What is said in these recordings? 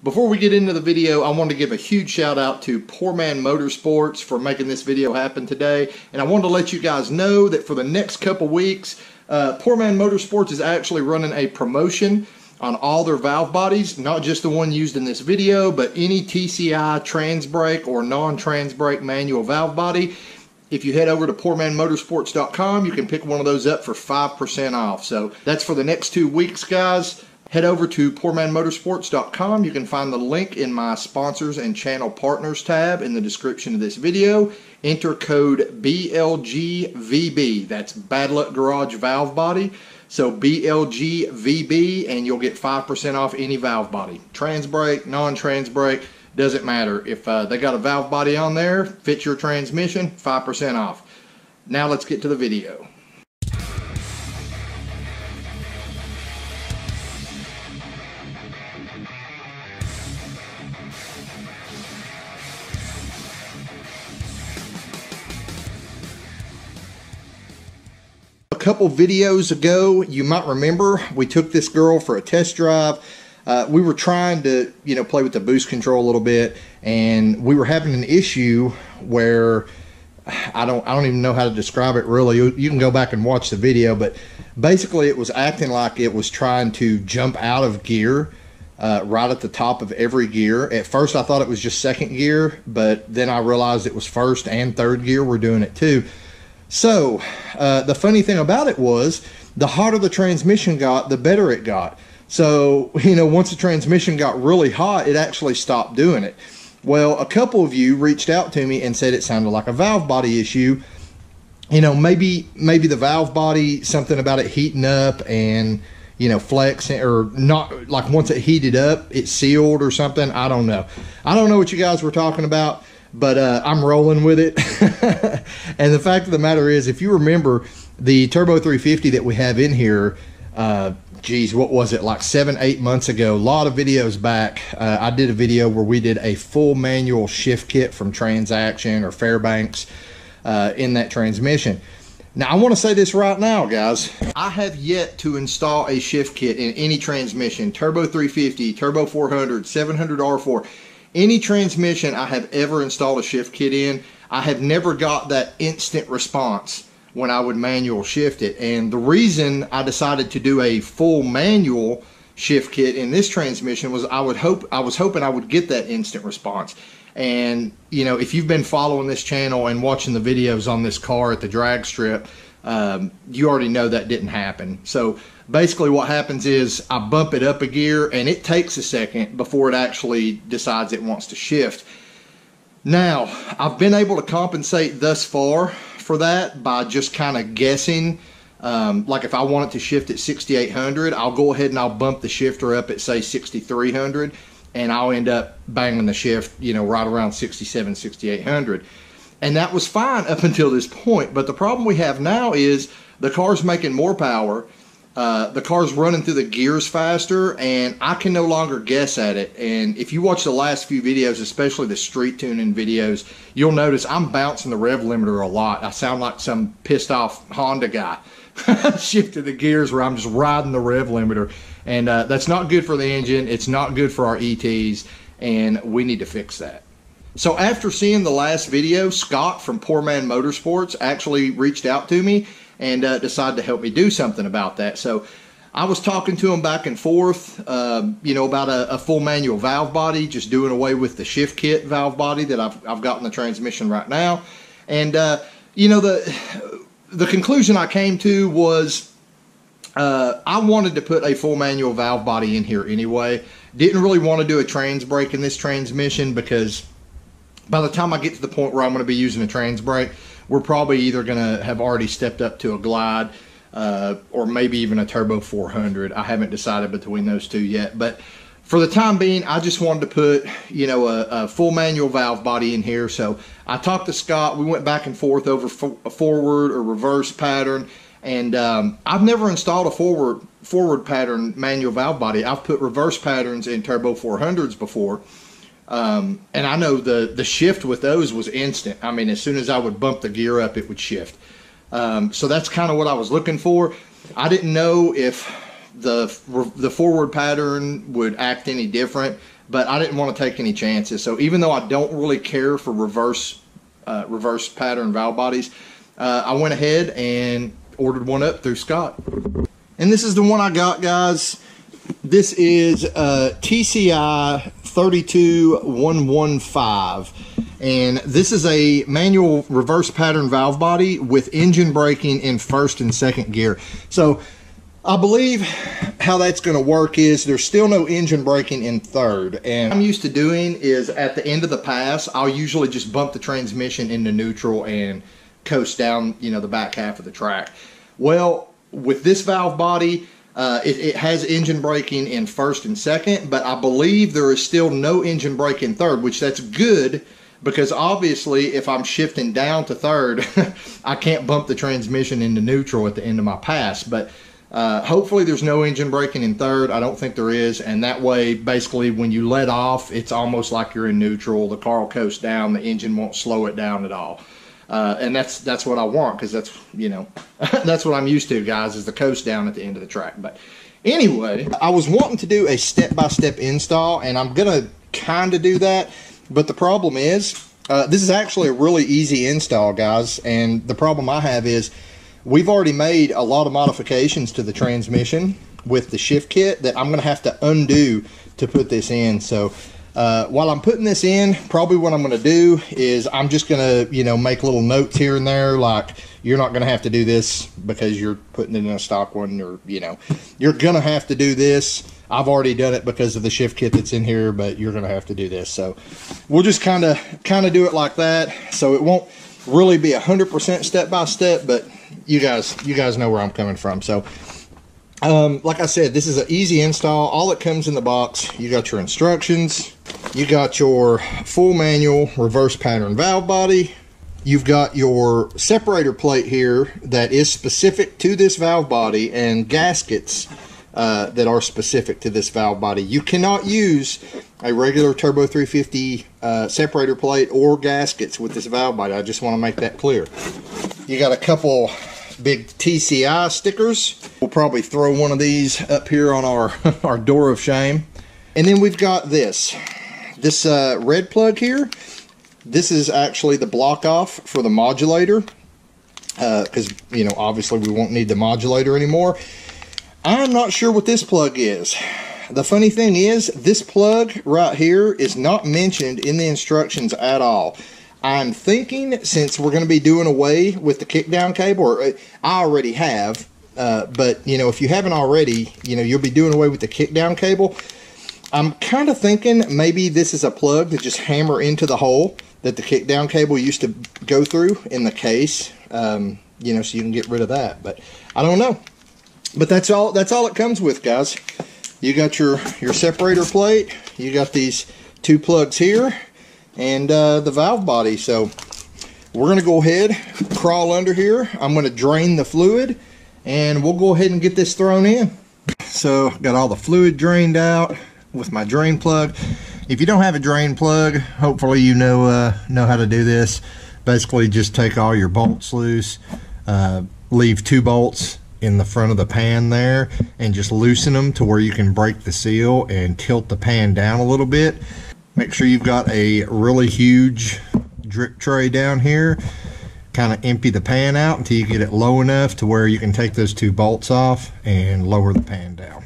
Before we get into the video, I want to give a huge shout out to Poor Man Motorsports for making this video happen today. And I wanted to let you guys know that for the next couple weeks, Poor Man Motorsports is actually running a promotion on all their valve bodies, not just the one used in this video, but any TCI trans brake or non-trans brake manual valve body. If you head over to poormanmotorsports.com, you can pick one of those up for 5% off. So that's for the next 2 weeks, guys. Head over to poormanmotorsports.com. You can find the link in my sponsors and channel partners tab in the description of this video. Enter code BLGVB. That's Bad Luck Garage Valve Body. So BLGVB, and you'll get 5% off any valve body. Trans brake, non-trans brake, doesn't matter. If they got a valve body on there, fits your transmission, 5% off. Now let's get to the video. A couple videos ago, you might remember, we took this girl for a test drive. We were trying to, play with the boost control a little bit, and we were having an issue where I don't even know how to describe it really. You can go back and watch the video, but basically it was acting like it was trying to jump out of gear right at the top of every gear. At first I thought it was just second gear, but then I realized it was first and third gear were doing it too. So the funny thing about it was, the hotter the transmission got, the better it got. So, once the transmission got really hot, it actually stopped doing it. Well, a couple of you reached out to me and said it sounded like a valve body issue. Maybe the valve body, something about it heating up and, flexing, or not, like once it heated up, it sealed or something. I don't know. I don't know what you guys were talking about, but I'm rolling with it. And the fact of the matter is, if you remember the Turbo 350 that we have in here, geez, what was it, like 7-8 months ago, a lot of videos back, I did a video where we did a full manual shift kit from Transaction or Fairbanks in that transmission. Now, I want to say this right now, guys. I have yet to install a shift kit in any transmission, Turbo 350, Turbo 400, 700 R4, any transmission I have ever installed a shift kit in. I have never got that instant response when I would manual shift it. And the reason I decided to do a full manual shift kit in this transmission was I was hoping I would get that instant response. And if you've been following this channel and watching the videos on this car at the drag strip, you already know that didn't happen. So basically what happens is I bump it up a gear and it takes a second before it actually decides it wants to shift. Now, I've been able to compensate thus far for that by just kind of guessing. Like if I want it to shift at 6,800, I'll go ahead and I'll bump the shifter up at say 6,300, and I'll end up banging the shift, right around 67, 6,800. And that was fine up until this point. But the problem we have now is the car's making more power. The car's running through the gears faster, and I can no longer guess at it. And if you watch the last few videos, especially the street tuning videos, you'll notice I'm bouncing the rev limiter a lot. I sound like some pissed off Honda guy shifting the gears where I'm just riding the rev limiter. And that's not good for the engine. It's not good for our ETs, and we need to fix that. So after seeing the last video, Scott from Poor Man Motorsports actually reached out to me and decided to help me do something about that. So I was talking to him back and forth, about a full manual valve body, just doing away with the shift kit valve body that I've got in the transmission right now. And, the conclusion I came to was I wanted to put a full manual valve body in here anyway. Didn't really want to do a trans brake in this transmission because by the time I get to the point where I'm going to be using a trans brake, we're probably either going to have already stepped up to a Glide or maybe even a Turbo 400. I haven't decided between those two yet. But for the time being, I just wanted to put, a full manual valve body in here. So I talked to Scott. We went back and forth over a forward or reverse pattern. And I've never installed a forward pattern manual valve body. I've put reverse patterns in Turbo 400s before. And I know the shift with those was instant. I mean, as soon as I would bump the gear up, it would shift. So that's kind of what I was looking for. I didn't know if the forward pattern would act any different but I didn't want to take any chances. So even though I don't really care for reverse pattern valve bodies, I went ahead and ordered one up through Scott. And this is the one I got, guys. This is Tci Th350, and this is a manual reverse pattern valve body with engine braking in first and second gear. So I believe how that's going to work is there's still no engine braking in third, and what I'm used to doing is at the end of the pass I'll usually just bump the transmission into neutral and coast down, you know, the back half of the track. Well, with this valve body, it has engine braking in first and second, but I believe there is still no engine brake in third, which that's good, because obviously if I'm shifting down to third, I can't bump the transmission into neutral at the end of my pass. But hopefully there's no engine braking in third. I don't think there is, and that way basically when you let off, it's almost like you're in neutral. The car will coast down, the engine won't slow it down at all. And that's what I want, because that's, you know, that's what I'm used to, guys, is the coast down at the end of the track. But anyway, I was wanting to do a step-by-step install, and I'm gonna kind of do that. But the problem is, this is actually a really easy install, guys. And the problem I have is we've already made a lot of modifications to the transmission with the shift kit that I'm gonna have to undo to put this in. So while I'm putting this in, probably what I'm going to do is I'm just going to, you know, make little notes here and there, like you're not going to have to do this because you're putting it in a stock one, or, you know, you're going to have to do this. I've already done it because of the shift kit that's in here, but you're going to have to do this. So we'll just kind of do it like that. So it won't really be 100% step by step, but you guys know where I'm coming from. So like I said, this is an easy install. All that comes in the box, you got your instructions, you got your full manual reverse pattern valve body, you've got your separator plate here that is specific to this valve body, and gaskets that are specific to this valve body. You cannot use a regular Turbo 350 separator plate or gaskets with this valve body. I just want to make that clear. You got a couple big TCI stickers. We'll probably throw one of these up here on our door of shame. And then we've got this red plug here. This is actually the block off for the modulator, because, you know, obviously we won't need the modulator anymore. I'm not sure what this plug is. The funny thing is, this plug right here is not mentioned in the instructions at all. I'm thinking, since we're going to be doing away with the kickdown cable, or I already have, but, you know, if you haven't already, you know, you'll be doing away with the kickdown cable. I'm kind of thinking maybe this is a plug to just hammer into the hole that the kickdown cable used to go through in the case, you know, so you can get rid of that. But I don't know. But that's all it comes with, guys. You got your separator plate, you got these two plugs here, and the valve body. So we're going to go ahead, crawl under here. I'm going to drain the fluid, and we'll go ahead and get this thrown in. So got all the fluid drained out with my drain plug. If you don't have a drain plug, hopefully you know how to do this. Basically just take all your bolts loose, leave 2 bolts in the front of the pan there, and just loosen them to where you can break the seal and tilt the pan down a little bit. Make sure you've got a really huge drip tray down here. Kind of empty the pan out until you get it low enough to where you can take those 2 bolts off and lower the pan down.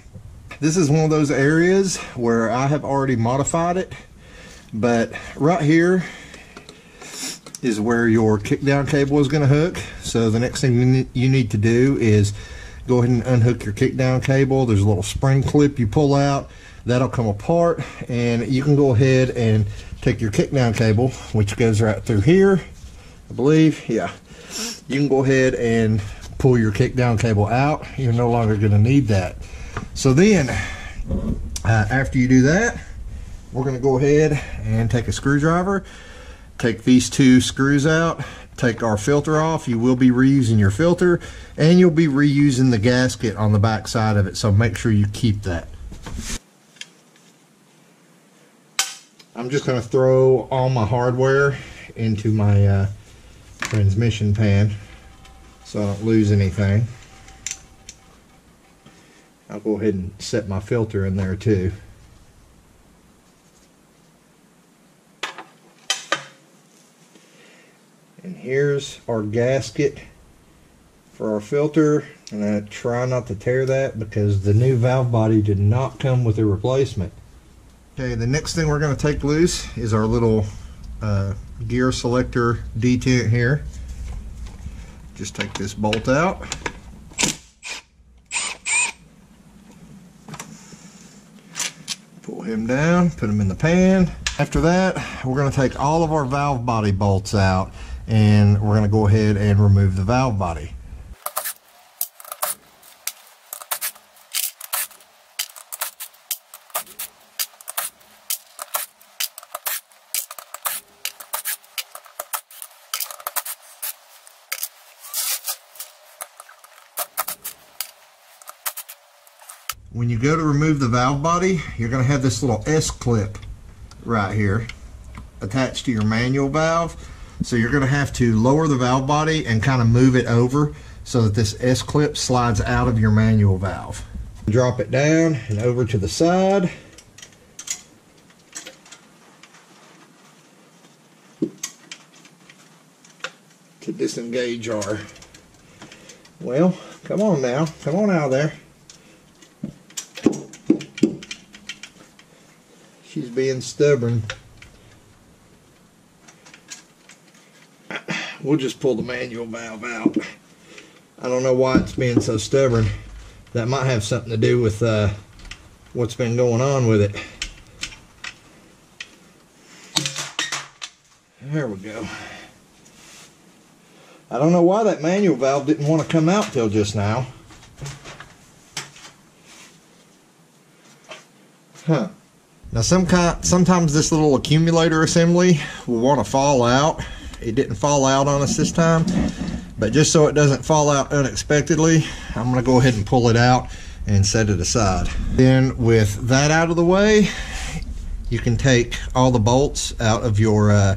This is one of those areas where I have already modified it, but right here is where your kickdown cable is going to hook. So the next thing you need to do is go ahead and unhook your kickdown cable. There's a little spring clip you pull out. That'll come apart, and you can go ahead and take your kickdown cable, which goes right through here, I believe. Yeah, you can go ahead and pull your kickdown cable out. You're no longer going to need that. So then after you do that, we're going to go ahead and take a screwdriver, take these 2 screws out, take our filter off. You will be reusing your filter, and you'll be reusing the gasket on the back side of it, so make sure you keep that. I'm just going to throw all my hardware into my transmission pan so I don't lose anything. I'll go ahead and set my filter in there too. And here's our gasket for our filter. And I try not to tear that because the new valve body did not come with a replacement. Okay, the next thing we're going to take loose is our little gear selector detent here. Just take this bolt out. Pull him down, put him in the pan. After that, we're going to take all of our valve body bolts out, and we're going to go ahead and remove the valve body. When you go to remove the valve body, you're going to have this little S-clip right here attached to your manual valve. So you're going to have to lower the valve body and kind of move it over so that this S-clip slides out of your manual valve. Drop it down and over to the side. To disengage our, well, come on now, come on out of there. She's being stubborn. We'll just pull the manual valve out. I don't know why it's being so stubborn. That might have something to do with what's been going on with it. There we go. I don't know why that manual valve didn't want to come out till just now. Huh. Now sometimes this little accumulator assembly will want to fall out. It didn't fall out on us this time, but just so it doesn't fall out unexpectedly, I'm going to go ahead and pull it out and set it aside. Then with that out of the way, you can take all the bolts out of your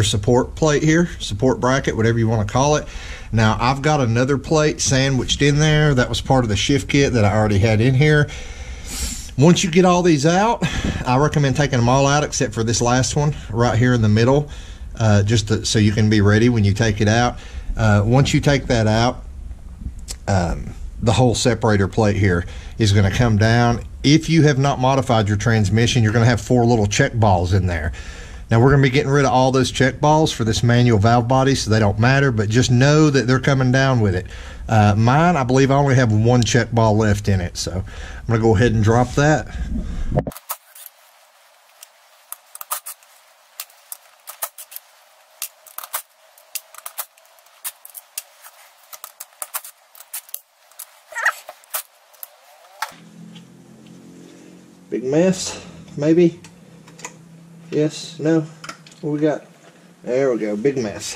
support plate here, support bracket, whatever you want to call it. Now I've got another plate sandwiched in there that was part of the shift kit that I already had in here. Once you get all these out, I recommend taking them all out except for this last one right here in the middle, so you can be ready when you take it out. Once you take that out, the whole separator plate here is going to come down. If you have not modified your transmission, you're going to have 4 little check balls in there. Now we're going to be getting rid of all those check balls for this manual valve body, so they don't matter, but just know that they're coming down with it. Mine, I believe I only have 1 check ball left in it, so I'm going to go ahead and drop that. Big mess, maybe? Yes, no? What we got? There we go, big mess.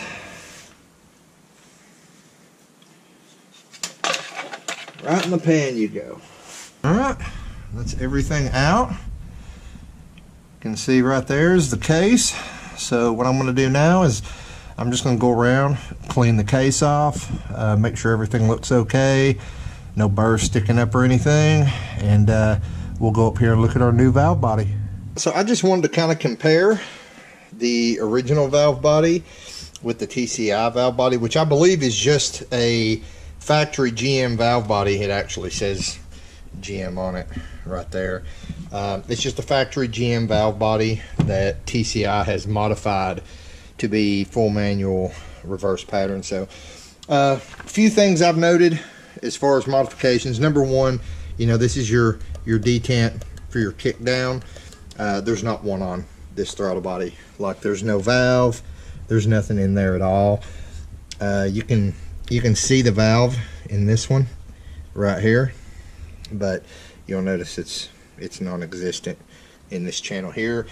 Right in the pan you go. Alright, that's everything out. You can see right there is the case. So what I'm going to do now is I'm just going to go around, clean the case off, make sure everything looks okay, no burrs sticking up or anything, and we'll go up here and look at our new valve body. So I just wanted to kind of compare the original valve body with the TCI valve body, which I believe is just a factory GM valve body. It actually says GM on it right there. It's just a factory GM valve body that TCI has modified to be full manual reverse pattern. So a few things I've noted as far as modifications. Number one, you know, this is your detent for your kick down. There's not one on this throttle body. Like, there's no valve, there's nothing in there at all. You can see the valve in this one right here, but you'll notice it's non-existent in this channel here.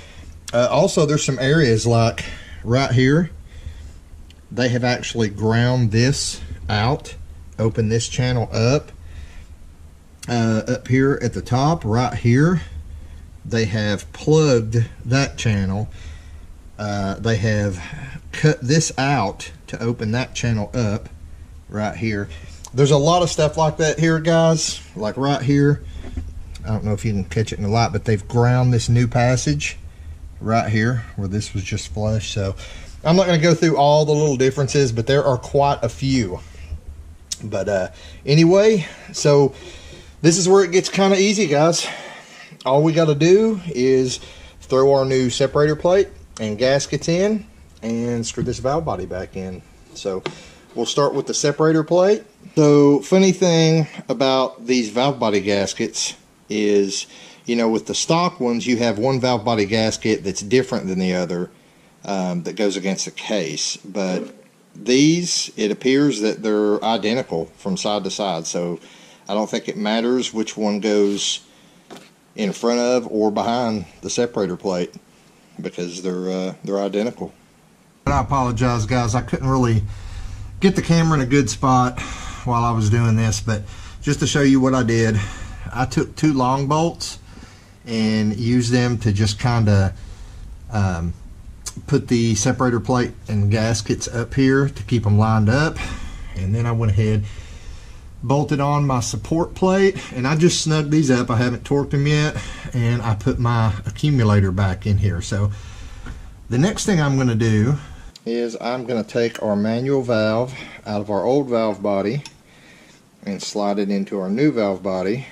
Also, there's some areas like right here, they have actually ground this out, opened this channel up. Up here at the top right here, they have plugged that channel. They have cut this out to open that channel up right here. There's a lot of stuff like that here, guys. Like right here, I don't know if you can catch it in the light, but they've ground this new passage right here where this was just flush. So I'm not going to go through all the little differences, but there are quite a few. But anyway, so this is where it gets kind of easy, guys. All we got to do is throw our new separator plate and gaskets in and screw this valve body back in. So we'll start with the separator plate. So funny thing about these valve body gaskets is, you know, with the stock ones, you have one valve body gasket that's different than the other that goes against the case. But these, it appears that they're identical from side to side. So I don't think it matters which one goes in front of or behind the separator plate, because they're identical. I apologize, guys. I couldn't really get the camera in a good spot while I was doing this, but just to show you what I did, I took 2 long bolts and used them to just kind of put the separator plate and gaskets up here to keep them lined up, and then I went ahead, bolted on my support plate, and I just snugged these up. I haven't torqued them yet, and I put my accumulator back in here. So the next thing I'm going to do is I'm going to take our manual valve out of our old valve body and slide it into our new valve body,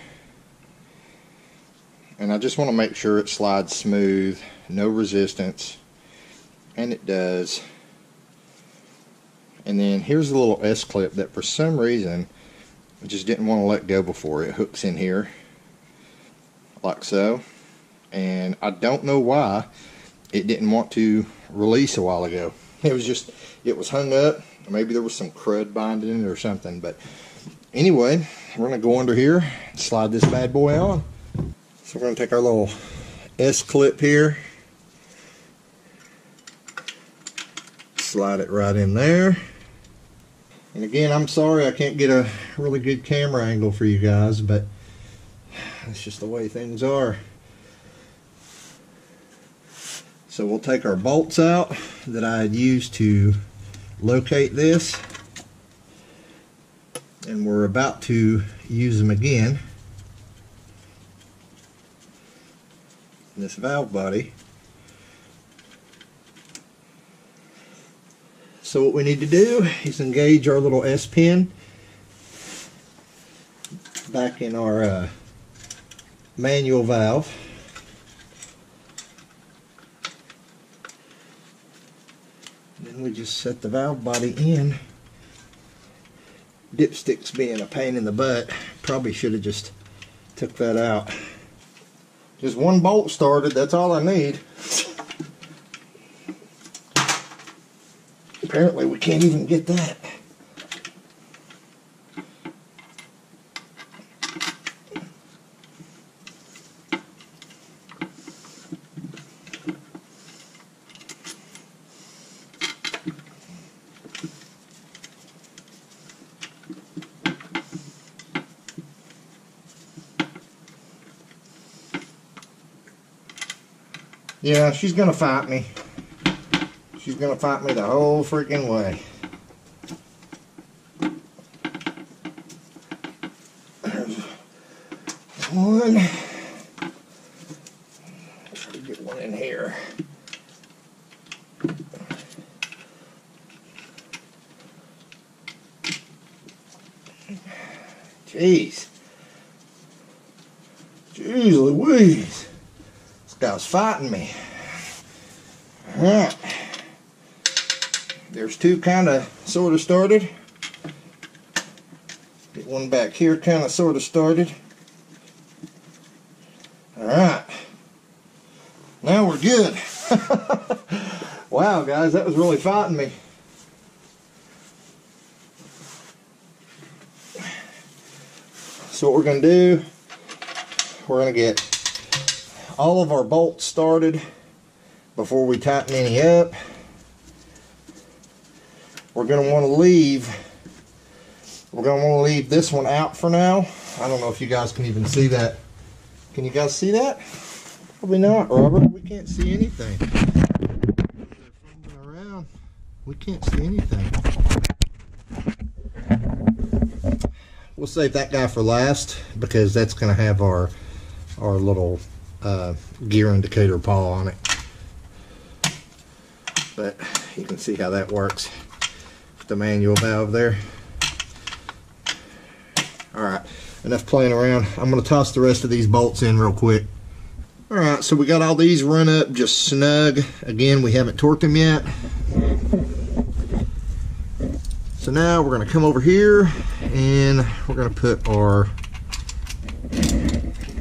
and I just want to make sure it slides smooth, no resistance, and it does. And then here's a little S-clip that for some reason I just didn't want to let go before. It hooks in here like so, and I don't know why it didn't want to release a while ago. It was hung up. Maybe there was some crud binding it or something. But anyway, we're going to go under here and slide this bad boy on. So we're going to take our little S-clip here, slide it right in there. And again, I'm sorry I can't get a really good camera angle for you guys, but that's just the way things are. So we'll take our bolts out that I had used to locate this, and we're about to use them again in this valve body. So what we need to do is engage our little S-pin back in our manual valve. Then we just set the valve body in. Dipsticks being a pain in the butt, probably should have just took that out. Just one bolt started, that's all I need. Apparently we can't even get that. Yeah, she's gonna fight me. She's gonna fight me the whole freaking way. There's one. Try to get one in here. Jeez. Jeez Louise. This guy's fighting me. Alright. There's 2 kind of sort of started. Get one back here kind of sort of started. Alright. Now we're good. Wow, guys, that was really fighting me. So what we're going to do, we're going to get all of our bolts started before we tighten any up. We're going to want to leave this one out for now. I don't know if you guys can even see that. Can you guys see that? Probably not, Robert. We can't see anything. They're fumbling around. We can't see anything. We'll save that guy for last, because that's going to have our little gear indicator pawl on it. But You can see how that works with the manual valve there. Alright, enough playing around. I'm going to toss the rest of these bolts in real quick. Alright, so we got all these run up just snug. Again, we haven't torqued them yet. So now we're going to come over here and we're going to put our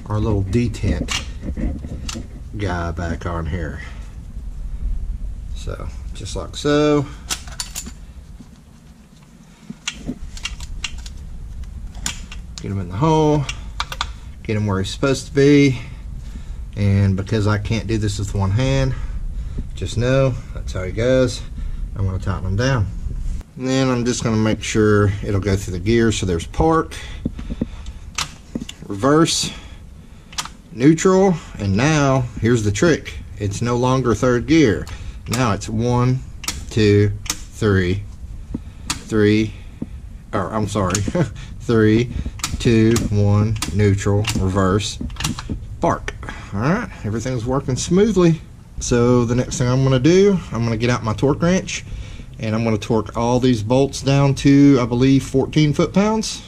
little detent guy back on here. So, just like so. Get him in the hole, get him where he's supposed to be, and because I can't do this with one hand, just know that's how he goes. I'm going to tighten him down. And then I'm just going to make sure it'll go through the gears. So there's park, reverse, neutral, and now here's the trick. It's no longer third gear. Now it's 1, 2, 3, 3, or I'm sorry, 3, 2, 1, neutral, reverse, park. Alright, everything's working smoothly. So the next thing I'm going to do, I'm going to get out my torque wrench and I'm going to torque all these bolts down to, I believe, 14 foot-pounds.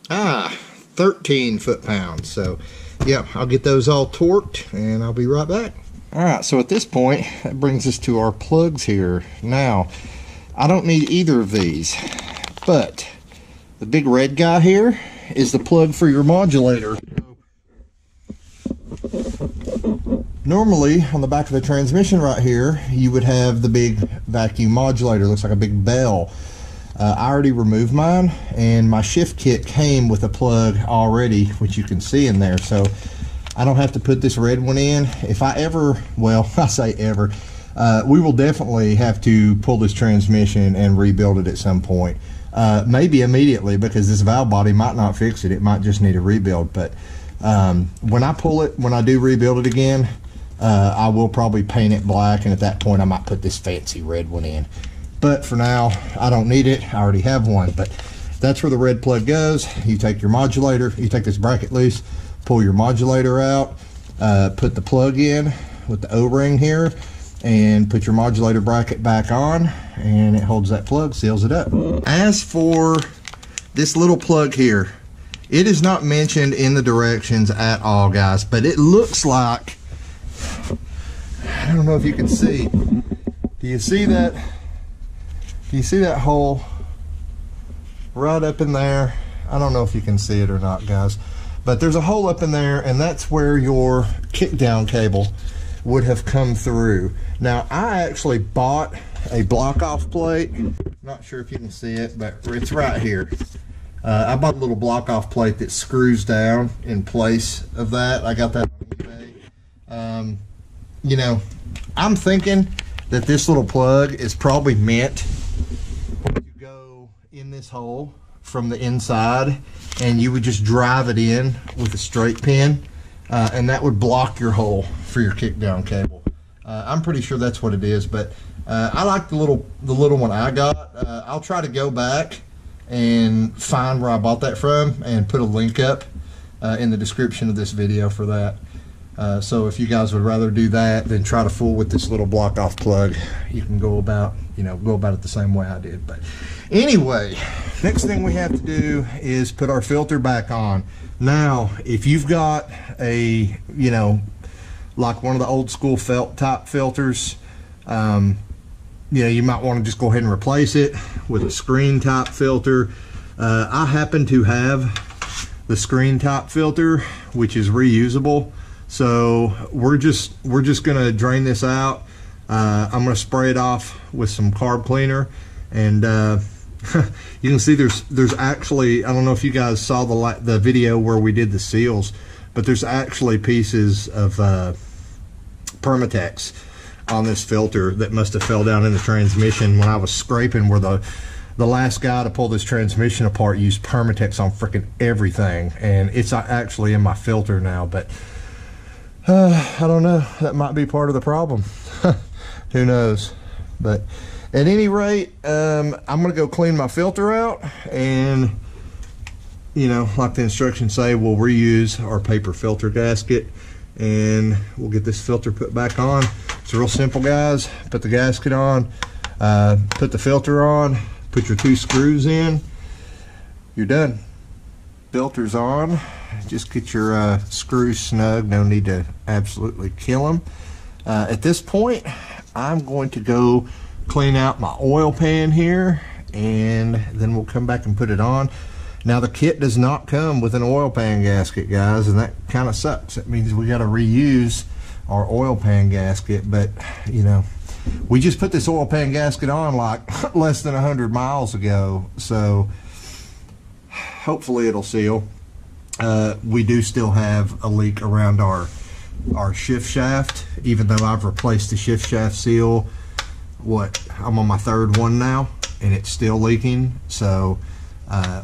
13 foot-pounds. So yeah, I'll get those all torqued and I'll be right back. Alright, so at this point, that brings us to our plugs here. Now, I don't need either of these, but the big red guy here is the plug for your modulator. Normally, on the back of the transmission right here, you would have the big vacuum modulator. It looks like a big bell. I already removed mine, and my shift kit came with a plug already, which you can see in there. So I don't have to put this red one in. If I ever, well, I say ever, we will definitely have to pull this transmission and rebuild it at some point. Maybe immediately, because this valve body might not fix it. It might just need a rebuild. But when I pull it, when I do rebuild it again, I will probably paint it black, and at that point I might put this fancy red one in. But for now, I don't need it. I already have one. But that's where the red plug goes. You take your modulator, you take this bracket loose, pull your modulator out, put the plug in with the O-ring here, and put your modulator bracket back on, and it holds that plug, seals it up. As for this little plug here, it is not mentioned in the directions at all, guys, but it looks like, I don't know if you can see. Do you see that? Do you see that hole right up in there? I don't know if you can see it or not, guys, but there's a hole up in there, and that's where your kick down cable would have come through. Now, I actually bought a block off plate. Not sure if you can see it, but it's right here. I bought a little block off plate that screws down in place of that. I got that on eBay. You know, I'm thinking that this little plug is probably meant to go in this hole from the inside, and you would just drive it in with a straight pin, and that would block your hole for your kick down cable. I'm pretty sure that's what it is, but I like the little one I got. I'll try to go back and find where I bought that from and put a link up in the description of this video for that. So if you guys would rather do that than try to fool with this little block off plug, you can go about it the same way I did. But anyway, next thing we have to do is put our filter back on. Now, if you've got a, like one of the old school felt type filters, you might want to just go ahead and replace it with a screen type filter. I happen to have the screen type filter, which is reusable. So we're just gonna drain this out. I'm gonna spray it off with some carb cleaner, and you can see there's actually, I don't know if you guys saw the video where we did the seals, but there's actually pieces of Permatex on this filter that must have fell down in the transmission when I was scraping, where the last guy to pull this transmission apart used Permatex on freaking everything, and it's actually in my filter now. But I don't know, that might be part of the problem. Who knows? But at any rate, I'm gonna go clean my filter out, and like the instructions say, we'll reuse our paper filter gasket, and we'll get this filter put back on. It's real simple, guys. Put the gasket on, Put the filter on, put your 2 screws in, you're done. Filter's on. Just get your screws snug. No need to absolutely kill them. At this point, I'm going to go clean out my oil pan here, and then we'll come back and put it on. Now, the kit does not come with an oil pan gasket, guys, and that kind of sucks. It means we got to reuse our oil pan gasket, but you know, we just put this oil pan gasket on like less than 100 miles ago, so hopefully it'll seal. We do still have a leak around our shift shaft, even though I've replaced the shift shaft seal. I'm on my 3rd one now, and it's still leaking, so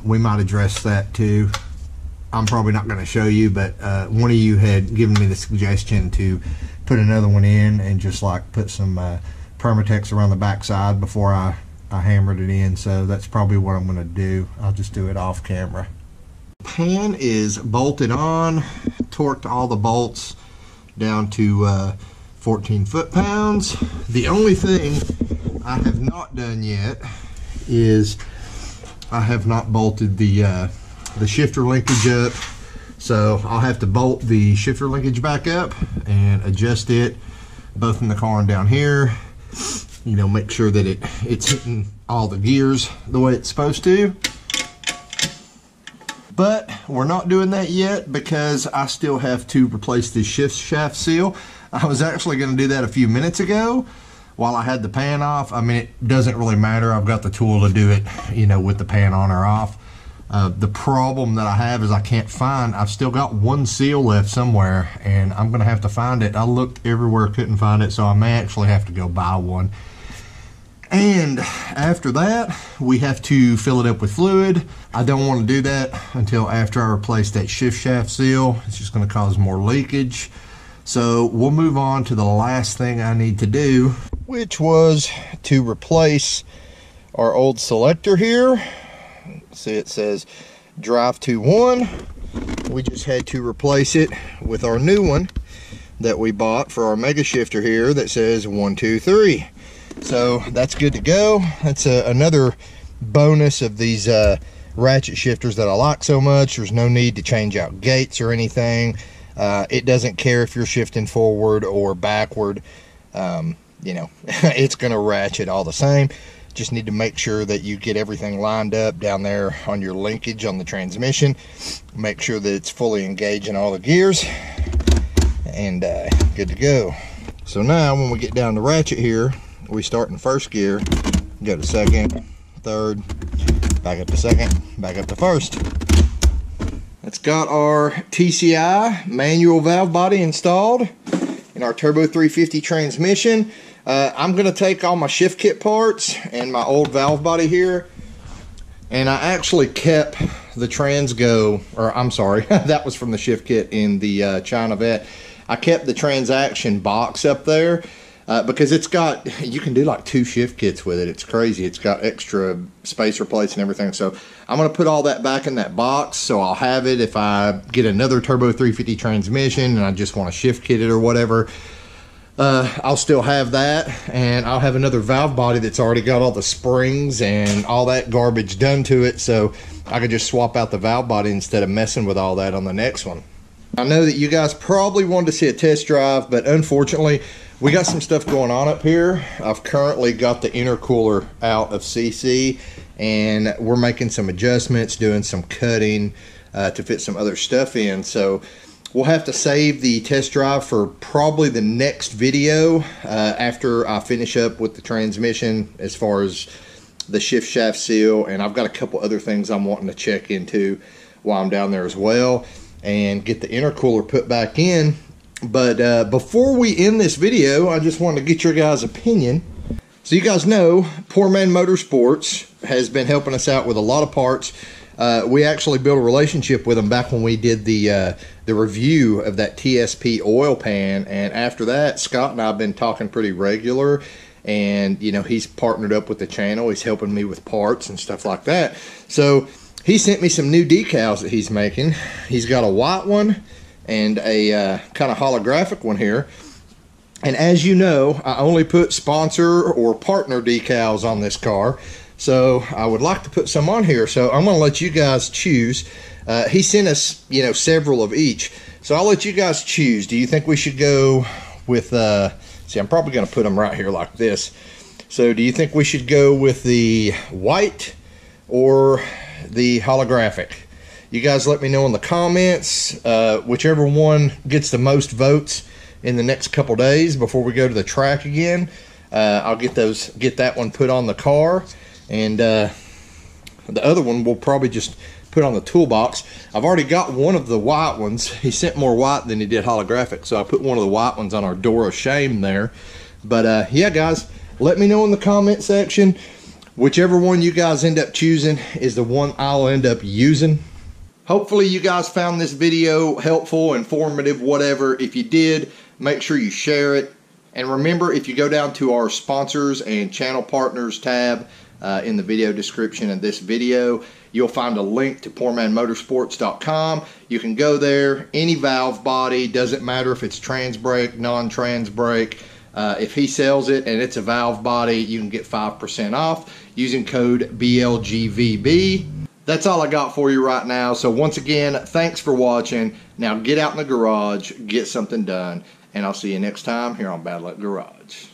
we might address that too. I'm probably not going to show you, but one of you had given me the suggestion to put another one in and just like put some Permatex around the backside before I hammered it in, so that's probably what I'm going to do. I'll just do it off camera. Pan is bolted on, torqued all the bolts down to 14 foot-pounds. The only thing I have not done yet is I have not bolted the shifter linkage up, so I'll have to bolt the shifter linkage back up and adjust it both in the car and down here. You know, make sure that it's hitting all the gears the way it's supposed to. But we're not doing that yet because I still have to replace the shift shaft seal. I was actually going to do that a few minutes ago while I had the pan off. I mean, it doesn't really matter. I've got the tool to do it, you know, with the pan on or off. The problem that I have is I've still got one seal left somewhere, and I'm going to have to find it. I looked everywhere, couldn't find it, so I may actually have to go buy one. And after that, we have to fill it up with fluid. I don't want to do that until after I replace that shift shaft seal. It's just going to cause more leakage. So we'll move on to the last thing I need to do, which was to replace our old selector here. See, it says drive to 1. We just had to replace it with our new one that we bought for our mega shifter here that says 1, 2, 3. So that's good to go. That's another bonus of these ratchet shifters that I like so much. There's no need to change out gates or anything. It doesn't care if you're shifting forward or backward. You know, it's going to ratchet all the same. Just need to make sure that you get everything lined up down there on your linkage on the transmission. Make sure that it's fully engaged in all the gears, and good to go. So now when we get down to ratchet here, we start in 1st gear, go to 2nd, 3rd, back up to 2nd, back up to 1st. It's got our TCI manual valve body installed in our Turbo 350 transmission. I'm going to take all my shift kit parts and my old valve body here, and I actually kept the Transgo, or I'm sorry, that was from the shift kit in the China Vet. I kept the transaction box up there because it's got, you can do like 2 shift kits with it. It's crazy. It's got extra spacer plates and everything. So I'm going to put all that back in that box, so I'll have it if I get another Turbo 350 transmission and I just want to shift kit it or whatever. I'll still have that, and I'll have another valve body that's already got all the springs and all that garbage done to it, so I could just swap out the valve body instead of messing with all that on the next one. I know that you guys probably wanted to see a test drive, but unfortunately we got some stuff going on up here. I've currently got the intercooler out of CC, and we're making some adjustments, doing some cutting to fit some other stuff in, so we'll have to save the test drive for probably the next video after I finish up with the transmission as far as the shift shaft seal, and I've got a couple other things I'm wanting to check into while I'm down there as well and get the intercooler put back in. But before we end this video, I just wanted to get your guys' opinion. So you guys know Poor Man Motorsports has been helping us out with a lot of parts. We actually built a relationship with them back when we did the review of that TSP oil pan, and after that, Scott and I have been talking pretty regular, and you know, he's partnered up with the channel. He's helping me with parts and stuff like that. So he sent me some new decals that he's making. He's got a white one and a kind of holographic one here. And as you know, I only put sponsor or partner decals on this car. So I would like to put some on here. So I'm going to let you guys choose. He sent us, several of each. So I'll let you guys choose. Do you think we should go with, see, I'm probably going to put them right here like this. So do you think we should go with the white or the holographic? You guys let me know in the comments. Whichever one gets the most votes in the next couple days before we go to the track again, I'll get that one put on the car, and the other one we'll probably just put on the toolbox. I've already got one of the white ones. He sent more white than he did holographic, so I put one of the white ones on our door of shame there. But yeah, guys, let me know in the comment section. Whichever one you guys end up choosing is the one I'll end up using. Hopefully you guys found this video helpful, informative, whatever. If you did, make sure you share it. And remember, if you go down to our sponsors and channel partners tab in the video description of this video, you'll find a link to poormanmotorsports.com. You can go there, any valve body, doesn't matter if it's trans brake, non-trans brake. If he sells it and it's a valve body, you can get 5% off using code BLGVB. That's all I got for you right now. So once again, thanks for watching. Now get out in the garage, get something done, and I'll see you next time here on Bad Luck Garage.